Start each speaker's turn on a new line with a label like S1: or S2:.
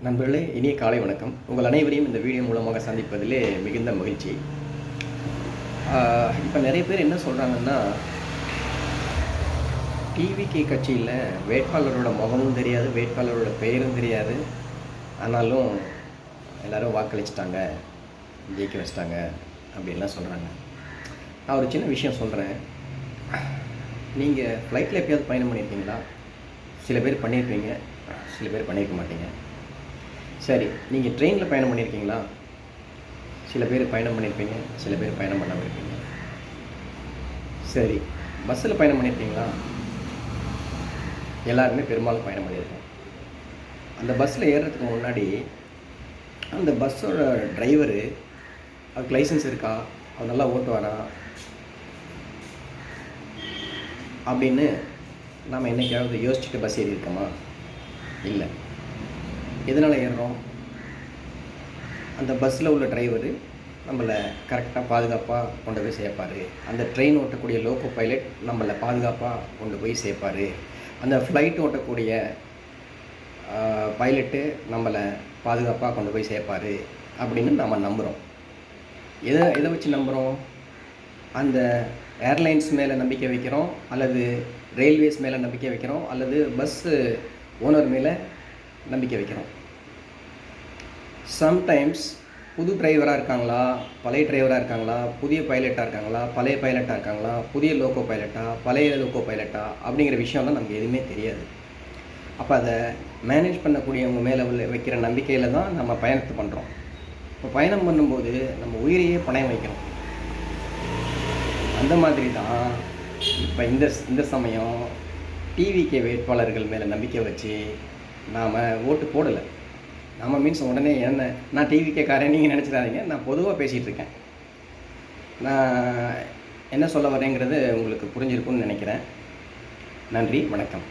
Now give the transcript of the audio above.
S1: நண்பர்களே, இனிய காலை வணக்கம். உங்கள் அனைவரையும் இந்த வீடியோ மூலமாக சந்திப்பதிலே மிகுந்த மகிழ்ச்சி. இப்போ நிறைய பேர் என்ன சொல்கிறாங்கன்னா, டிவிகே கட்சியில் வேட்பாளரோட முகமும் தெரியாது, வேட்பாளரோட பெயரும் தெரியாது. ஆனாலும் எல்லோரும் வாக்களிச்சிட்டாங்க, ஜெயிக்க வச்சிட்டாங்க அப்படின்லாம் சொல்கிறாங்க. நான் ஒரு சின்ன விஷயம் சொல்கிறேன். நீங்கள் ஃப்ளைட்டில் எப்பயாவது பயணம் பண்ணியிருக்கீங்களா? சில பேர் பண்ணியிருப்பீங்க, சில பேர் பண்ணியிருக்க மாட்டீங்க. சரி, நீங்கள் ட்ரெயினில் பயணம் பண்ணியிருக்கீங்களா? சில பேர் பயணம் பண்ணியிருப்பீங்க, சில பேர் பயணம் பண்ணாமல் இருப்பீங்க. சரி, பஸ்ஸில் பயணம் பண்ணியிருக்கீங்களா? எல்லாருமே பெரும்பாலும் பயணம் பண்ணியிருக்கோம். அந்த பஸ்ஸில் ஏறுறதுக்கு முன்னாடி அந்த பஸ்ஸோட டிரைவரு அவருக்கு லைசன்ஸ் இருக்கா, அவர் நல்லா ஓட்டுவாரா அப்படின்னு நாம் என்றைக்காவது யோசிச்சுட்டு பஸ் ஏறி இருக்கோமா? இல்லை. எதனால் ஏறுறோம்? அந்த பஸ்ஸில் உள்ள டிரைவரு நம்மளை கரெக்டாக பாதுகாப்பாக கொண்டு போய் சேர்ப்பார். அந்த ட்ரெயின் ஓட்டக்கூடிய லோக்கோ பைலட் நம்மளை பாதுகாப்பாக கொண்டு போய் சேர்ப்பார். அந்த ஃப்ளைட் ஓட்டக்கூடிய பைலட்டு நம்மளை பாதுகாப்பாக கொண்டு போய் சேர்ப்பார் அப்படின்னு நம்ம நம்புகிறோம். எதை வச்சு நம்புகிறோம்? அந்த ஏர்லைன்ஸ் மேலே நம்பிக்கை வைக்கிறோம், அல்லது ரயில்வேஸ் மேலே நம்பிக்கை வைக்கிறோம், அல்லது பஸ்ஸு ஓனர் மேலே நம்பிக்கை வைக்கிறோம். சம்டைம்ஸ் புது டிரைவராக இருக்காங்களா, பழைய டிரைவராக இருக்காங்களா, புதிய பைலட்டாக இருக்காங்களா, பழைய பைலட்டாக இருக்காங்களா, புதிய லோக்கோ பைலட்டா, பழைய லோக்கோ பைலட்டா அப்படிங்கிற விஷயம்லாம் நமக்கு எதுவுமே தெரியாது. அப்போ அதை மேனேஜ் பண்ணக்கூடியவங்க மேலே வைக்கிற நம்பிக்கையில் தான் நம்ம பயணத்தை பண்ணுறோம். இப்போ பயணம் பண்ணும்போது நம்ம உயிரையே பணயம் வைக்கிறோம். அந்த மாதிரி தான் இப்போ இந்த சமயம் டிவிகே வேட்பாளர்கள் மேலே நம்பிக்கை வச்சு நாம் ஓட்டு போடலை. நம்ம மீன்ஸ் உடனே என்ன, நான் டிவிகேக்காரன் நீங்கள் நினச்சிடாதீங்க, நான் பொதுவாக பேசிகிட்டு இருக்கேன். நான் என்ன சொல்ல வரேங்கிறது உங்களுக்கு புரிஞ்சிருக்குன்னு நினைக்கிறேன். நன்றி, வணக்கம்.